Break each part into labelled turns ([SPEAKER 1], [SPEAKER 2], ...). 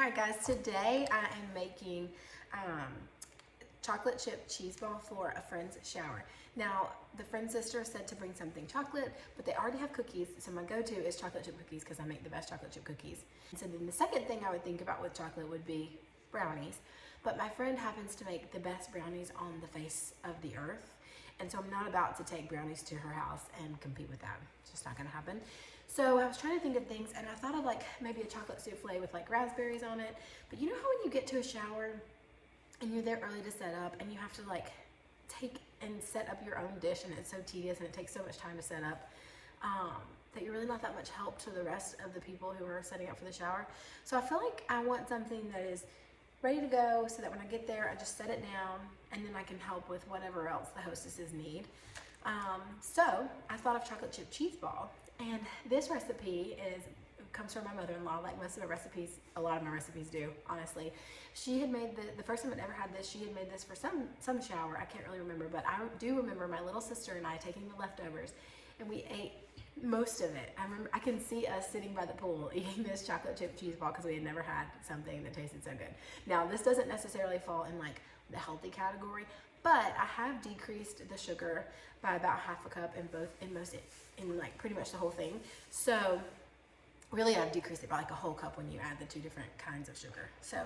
[SPEAKER 1] Alright guys, today I am making chocolate chip cheeseball for a friend's shower. Now, the friend's sister said to bring something chocolate, but they already have cookies, so my go-to is chocolate chip cookies because I make the best chocolate chip cookies. And so then the second thing I would think about with chocolate would be brownies, but my friend happens to make the best brownies on the face of the earth, and so I'm not about to take brownies to her house and compete with that. It's just not gonna happen. So I was trying to think of things, and I thought of like maybe a chocolate souffle with like raspberries on it. But you know how when you get to a shower and you're there early to set up and you have to like take and set up your own dish, and it's so tedious and it takes so much time to set up that you're really not that much help to the rest of the people who are setting up for the shower. So I feel like I want something that is ready to go so that when I get there, I just set it down and then I can help with whatever else the hostesses need. So I thought of chocolate chip cheeseball, and this recipe comes from my mother-in-law, like most of my recipes, a lot of my recipes do, honestly. She had made the first time I'd ever had this, she had made this for some shower, I can't really remember, but I do remember my little sister and I taking the leftovers, and we ate most of it. I can see us sitting by the pool eating this chocolate chip cheeseball because we had never had something that tasted so good. Now, this doesn't necessarily fall in like the healthy category, but I have decreased the sugar by about half a cup in like pretty much the whole thing. So really I've decreased it by like a whole cup when you add the two different kinds of sugar. So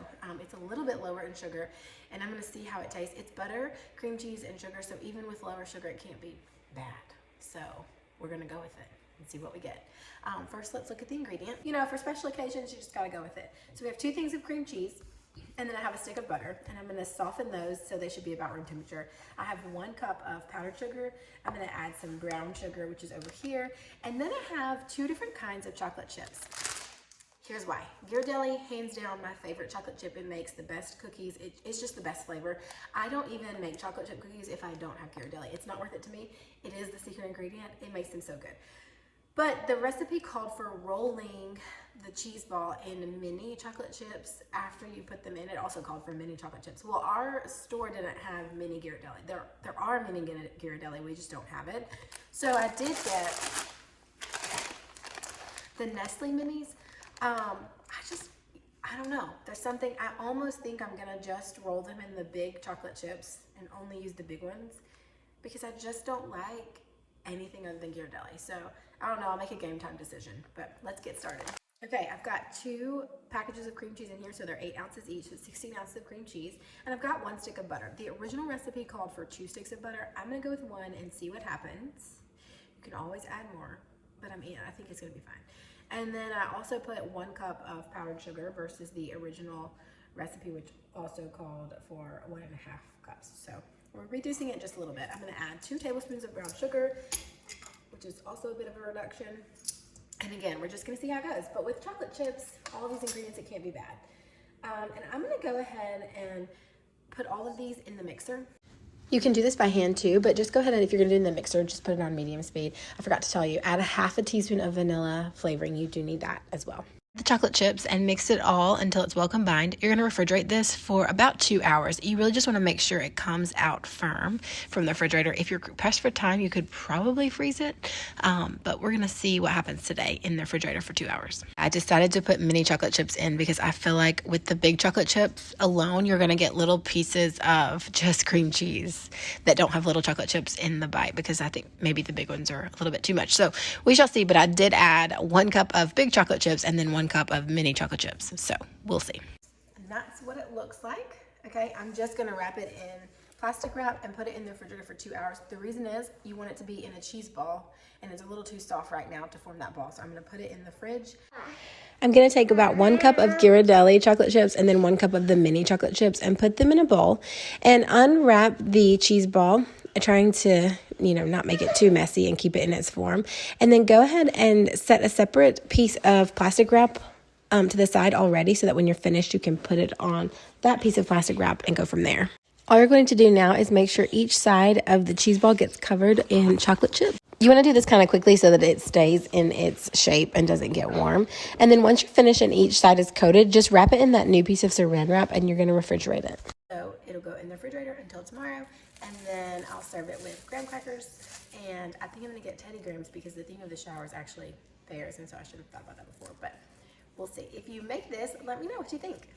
[SPEAKER 1] it's a little bit lower in sugar, and I'm gonna see how it tastes. It's butter, cream cheese, and sugar, so even with lower sugar it can't be bad. So we're gonna go with it and see what we get. First, let's look at the ingredient. You know, for special occasions, you just gotta go with it. So we have 2 things of cream cheese, and then I have a stick of butter, and I'm gonna soften those so they should be about room temperature. I have 1 cup of powdered sugar. I'm gonna add some brown sugar, which is over here. And then I have 2 different kinds of chocolate chips. Here's why. Ghirardelli, hands down, my favorite chocolate chip. It makes the best cookies. It's just the best flavor. I don't even make chocolate chip cookies if I don't have Ghirardelli. It's not worth it to me. It is the secret ingredient. It makes them so good. But the recipe called for rolling the cheese ball in mini chocolate chips after you put them in. It also called for mini chocolate chips. Well, our store didn't have mini Ghirardelli. There are mini Ghirardelli, we just don't have it. So I did get the Nestle minis. I don't know. There's something, I almost think I'm gonna just roll them in the big chocolate chips and only use the big ones because I just don't like anything other than Ghirardelli. So I don't know, I'll make a game time decision, but let's get started. Okay, I've got 2 packages of cream cheese in here, so they're 8 ounces each, so 16 ounces of cream cheese, and I've got 1 stick of butter. The original recipe called for 2 sticks of butter. I'm gonna go with 1 and see what happens. You can always add more, but I think it's gonna be fine. And then I also put 1 cup of powdered sugar versus the original recipe, which also called for 1.5 cups. So we're reducing it just a little bit. I'm gonna add 2 tablespoons of brown sugar, which is also a bit of a reduction. And again, we're just gonna see how it goes. But with chocolate chips, all these ingredients, it can't be bad. And I'm gonna go ahead and put all of these in the mixer. You can do this by hand too, but just go ahead and if you're gonna do it in the mixer, just put it on medium speed. I forgot to tell you, add a half a teaspoon of vanilla flavoring. You do need that as well. The chocolate chips and mix it all until it's well combined. You're going to refrigerate this for about 2 hours. You really just want to make sure it comes out firm from the refrigerator. If you're pressed for time, you could probably freeze it, but we're going to see what happens today in the refrigerator for 2 hours. I decided to put mini chocolate chips in because I feel like with the big chocolate chips alone, you're going to get little pieces of just cream cheese that don't have little chocolate chips in the bite, because I think maybe the big ones are a little bit too much. So we shall see, but I did add 1 cup of big chocolate chips and then 1 cup of mini chocolate chips. So we'll see. And that's what it looks like. Okay, I'm just gonna wrap it in plastic wrap and put it in the refrigerator for 2 hours. The reason is you want it to be in a cheese ball, and it's a little too soft right now to form that ball. So I'm gonna put it in the fridge. I'm gonna take about 1 cup of Ghirardelli chocolate chips and then 1 cup of the mini chocolate chips and put them in a bowl and unwrap the cheese ball, trying to, not make it too messy and keep it in its form. And then go ahead and set a separate piece of plastic wrap to the side already, so that when you're finished, you can put it on that piece of plastic wrap and go from there. All you're going to do now is make sure each side of the cheese ball gets covered in chocolate chip. You want to do this kind of quickly so that it stays in its shape and doesn't get warm. And then once you're finished and each side is coated, just wrap it in that new piece of saran wrap and you're going to refrigerate it. So it'll go in the refrigerator until tomorrow, and then I'll serve it with graham crackers. And I think I'm going to get Teddy Grahams because the theme of the shower is actually pears, and so I should have thought about that before. But we'll see. If you make this, let me know what you think.